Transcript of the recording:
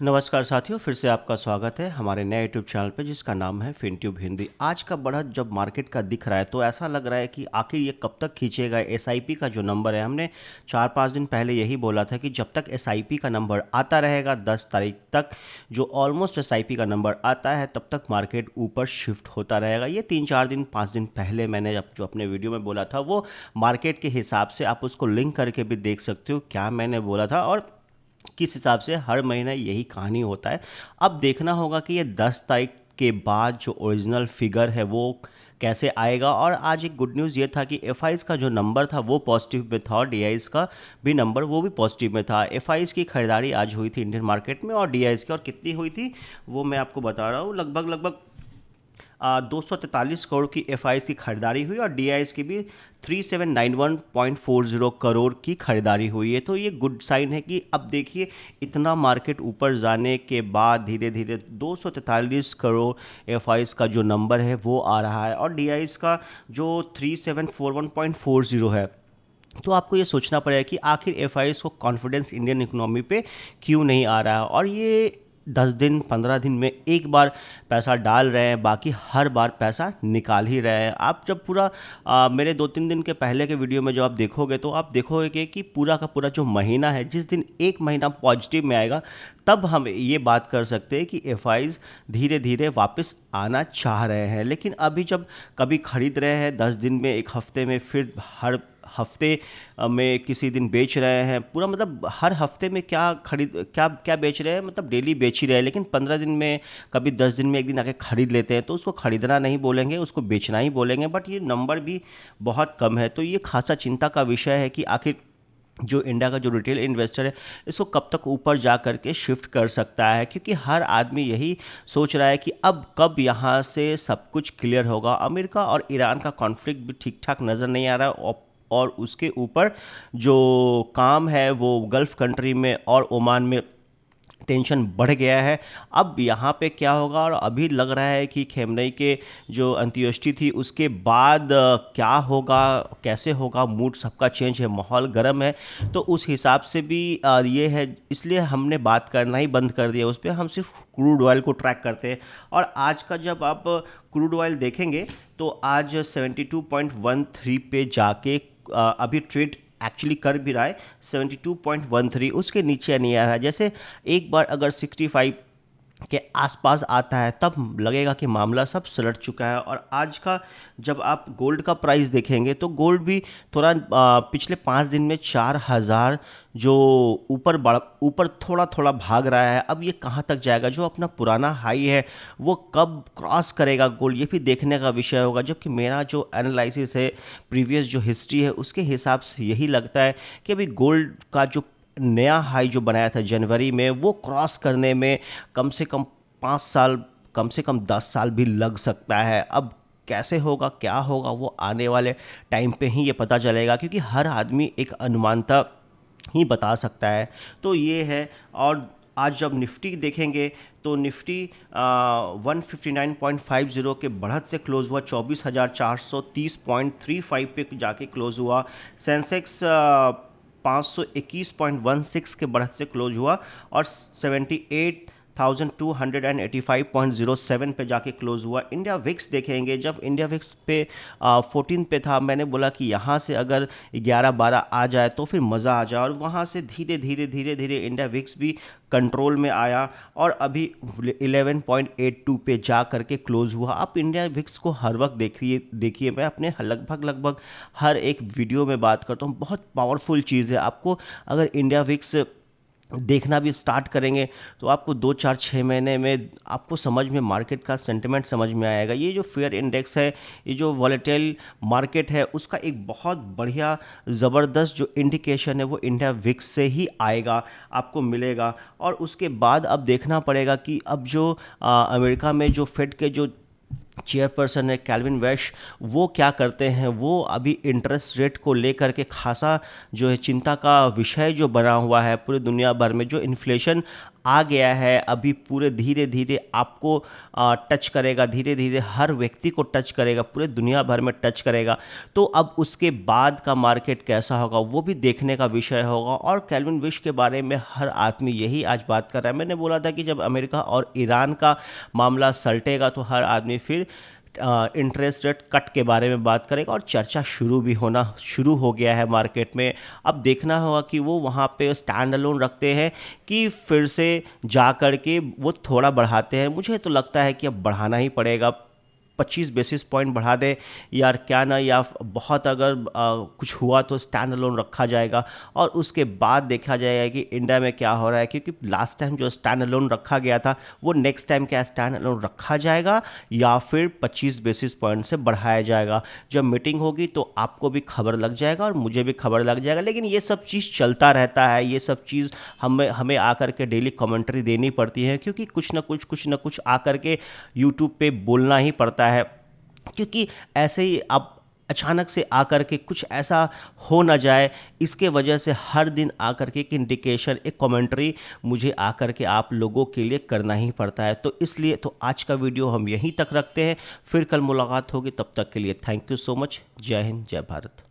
नमस्कार साथियों, फिर से आपका स्वागत है हमारे नए यूट्यूब चैनल पे जिसका नाम है फिनट्यूब हिंदी। आज का बढ़त जब मार्केट का दिख रहा है तो ऐसा लग रहा है कि आखिर ये कब तक खींचेगा। एसआईपी का जो नंबर है, हमने 4-5 दिन पहले यही बोला था कि जब तक एसआईपी का नंबर आता रहेगा 10 तारीख तक, जो ऑलमोस्ट एसआईपी का नंबर आता है, तब तक मार्केट ऊपर शिफ्ट होता रहेगा। ये 3-4 दिन 5 दिन पहले मैंने जो अपने वीडियो में बोला था वो मार्केट के हिसाब से आप उसको लिंक करके भी देख सकते हो क्या मैंने बोला था और किस हिसाब से हर महीने यही कहानी होता है। अब देखना होगा कि ये 10 तारीख के बाद जो ओरिजिनल फिगर है वो कैसे आएगा। और आज एक गुड न्यूज़ ये था कि एफ का जो नंबर था वो पॉजिटिव में था और डी का भी नंबर वो भी पॉजिटिव में था। एफ की खरीदारी आज हुई थी इंडियन मार्केट में और डी की, और कितनी हुई थी वो मैं आपको बता रहा हूँ। लगभग लगभग 243 करोड़ की एफ की खरीदारी हुई और डी की भी 3791.40 करोड़ की खरीदारी हुई है। तो ये गुड साइन है कि अब देखिए इतना मार्केट ऊपर जाने के बाद धीरे धीरे 243 करोड़ एफ का जो नंबर है वो आ रहा है और डी का जो 3741.40 है। तो आपको ये सोचना पड़ेगा कि आखिर एफ को कॉन्फिडेंस इंडियन इकोनॉमी पे क्यों नहीं आ रहा है। और ये 10 दिन 15 दिन में एक बार पैसा डाल रहे हैं, बाकी हर बार पैसा निकाल ही रहे हैं। आप जब पूरा मेरे 2-3 दिन के पहले के वीडियो में जब आप देखोगे तो आप देखोगे कि पूरा का पूरा जो महीना है, जिस दिन एक महीना पॉजिटिव में आएगा तब हम ये बात कर सकते हैं कि एफ धीरे धीरे वापस आना चाह रहे हैं। लेकिन अभी जब कभी खरीद रहे हैं 10 दिन में, एक हफ्ते में, फिर हर हफ्ते में किसी दिन बेच रहे हैं, पूरा मतलब हर हफ्ते में क्या क्या बेच रहे हैं, मतलब डेली बेच ही रहे हैं। लेकिन 15 दिन में, कभी 10 दिन में एक दिन आके खरीद लेते हैं, तो उसको खरीदना नहीं बोलेंगे, उसको बेचना ही बोलेंगे। बट ये नंबर भी बहुत कम है, तो ये खासा चिंता का विषय है कि आखिर जो इंडिया का जो रिटेल इन्वेस्टर है इसको कब तक ऊपर जा करके शिफ्ट कर सकता है। क्योंकि हर आदमी यही सोच रहा है कि अब कब यहाँ से सब कुछ क्लियर होगा। अमेरिका और ईरान का कॉन्फ्लिक्ट भी ठीक ठाक नज़र नहीं आ रहा है और उसके ऊपर जो काम है वो गल्फ़ कंट्री में और ओमान में टेंशन बढ़ गया है। अब यहाँ पे क्या होगा, और अभी लग रहा है कि खेमनई के जो अंत्येष्टि थी उसके बाद क्या होगा, कैसे होगा, मूड सबका चेंज है, माहौल गर्म है। तो उस हिसाब से भी ये है, इसलिए हमने बात करना ही बंद कर दिया उस पर। हम सिर्फ क्रूड ऑयल को ट्रैक करते हैं। और आज का जब आप क्रूड ऑयल देखेंगे तो आज 72.13 पे जाके अभी ट्रेड एक्चुअली कर भी रहा है। 72.13 उसके नीचे नहीं आ रहा है। जैसे एक बार अगर 65 के आसपास आता है तब लगेगा कि मामला सब सुलट चुका है। और आज का जब आप गोल्ड का प्राइस देखेंगे तो गोल्ड भी थोड़ा पिछले 5 दिन में 4,000 जो ऊपर थोड़ा थोड़ा भाग रहा है। अब ये कहाँ तक जाएगा, जो अपना पुराना हाई है वो कब क्रॉस करेगा गोल्ड, ये भी देखने का विषय होगा। जबकि मेरा जो एनालिसिस है, प्रीवियस जो हिस्ट्री है, उसके हिसाब से यही लगता है कि अभी गोल्ड का जो नया हाई जो बनाया था जनवरी में वो क्रॉस करने में कम से कम 5 साल, कम से कम 10 साल भी लग सकता है। अब कैसे होगा, क्या होगा, वो आने वाले टाइम पे ही ये पता चलेगा, क्योंकि हर आदमी एक अनुमानता ही बता सकता है। तो ये है। और आज जब निफ्टी देखेंगे तो निफ्टी 159.50 के बढ़त से क्लोज हुआ, 24,430.35 पे जाके क्लोज हुआ। सेंसेक्स 521.16 के बढ़त से क्लोज हुआ और 78,285.07 पे जाके क्लोज हुआ। इंडिया विक्स देखेंगे, जब इंडिया विक्स पे 14 पे था, मैंने बोला कि यहाँ से अगर 11-12 आ जाए तो फिर मज़ा आ जाए। और वहाँ से धीरे धीरे धीरे धीरे इंडिया विक्स भी कंट्रोल में आया और अभी 11.82 पे जा करके क्लोज हुआ। आप इंडिया विक्स को हर वक्त देखिए, मैं अपने लगभग लगभग हर एक वीडियो में बात करता हूँ। बहुत पावरफुल चीज़ है। आपको अगर इंडिया विक्स देखना भी स्टार्ट करेंगे तो आपको 2-4-6 महीने में आपको समझ में, मार्केट का सेंटिमेंट समझ में आएगा। ये जो फेयर इंडेक्स है, ये जो वॉलेटाइल मार्केट है, उसका एक बहुत बढ़िया ज़बरदस्त जो इंडिकेशन है वो इंडिया विक्स से ही आएगा, आपको मिलेगा। और उसके बाद अब देखना पड़ेगा कि अब जो अमेरिका में जो फेड के जो चेयरपर्सन है कैल्विन वैश, वो क्या करते हैं। वो अभी इंटरेस्ट रेट को लेकर के खासा जो है चिंता का विषय जो बना हुआ है पूरी दुनिया भर में। जो इन्फ्लेशन आ गया है, अभी पूरे धीरे धीरे आपको टच करेगा, धीरे धीरे हर व्यक्ति को टच करेगा, पूरे दुनिया भर में टच करेगा। तो अब उसके बाद का मार्केट कैसा होगा वो भी देखने का विषय होगा। और केल्विन विश के बारे में हर आदमी यही आज बात कर रहा है। मैंने बोला था कि जब अमेरिका और ईरान का मामला सलटेगा तो हर आदमी फिर इंटरेस्ट रेट कट के बारे में बात करेगा, और चर्चा शुरू भी होना शुरू हो गया है मार्केट में। अब देखना होगा कि वो वहाँ पे स्टैंड अलोन रखते हैं कि फिर से जा कर के वो थोड़ा बढ़ाते हैं। मुझे तो लगता है कि अब बढ़ाना ही पड़ेगा, 25 बेसिस पॉइंट बढ़ा दे यार क्या ना, या बहुत अगर कुछ हुआ तो स्टैंड अलोन रखा जाएगा और उसके बाद देखा जाएगा कि इंडिया में क्या हो रहा है। क्योंकि लास्ट टाइम जो स्टैंड अलोन रखा गया था वो नेक्स्ट टाइम क्या स्टैंड अलोन रखा जाएगा या फिर 25 बेसिस पॉइंट से बढ़ाया जाएगा। जब मीटिंग होगी तो आपको भी खबर लग जाएगा और मुझे भी खबर लग जाएगा। लेकिन ये सब चीज़ चलता रहता है, ये सब चीज़ हमें हमें आकर के डेली कमेंट्री देनी पड़ती है, क्योंकि कुछ ना कुछ आकर के यूट्यूब पे बोलना ही पड़ता है। क्योंकि ऐसे ही अब अचानक से आकर के कुछ ऐसा हो ना जाए, इसके वजह से हर दिन आकर के एक इंडिकेशन, एक कमेंट्री मुझे आकर के आप लोगों के लिए करना ही पड़ता है। तो इसलिए तो आज का वीडियो हम यहीं तक रखते हैं, फिर कल मुलाकात होगी। तब तक के लिए थैंक यू सो मच। जय हिंद, जय भारत।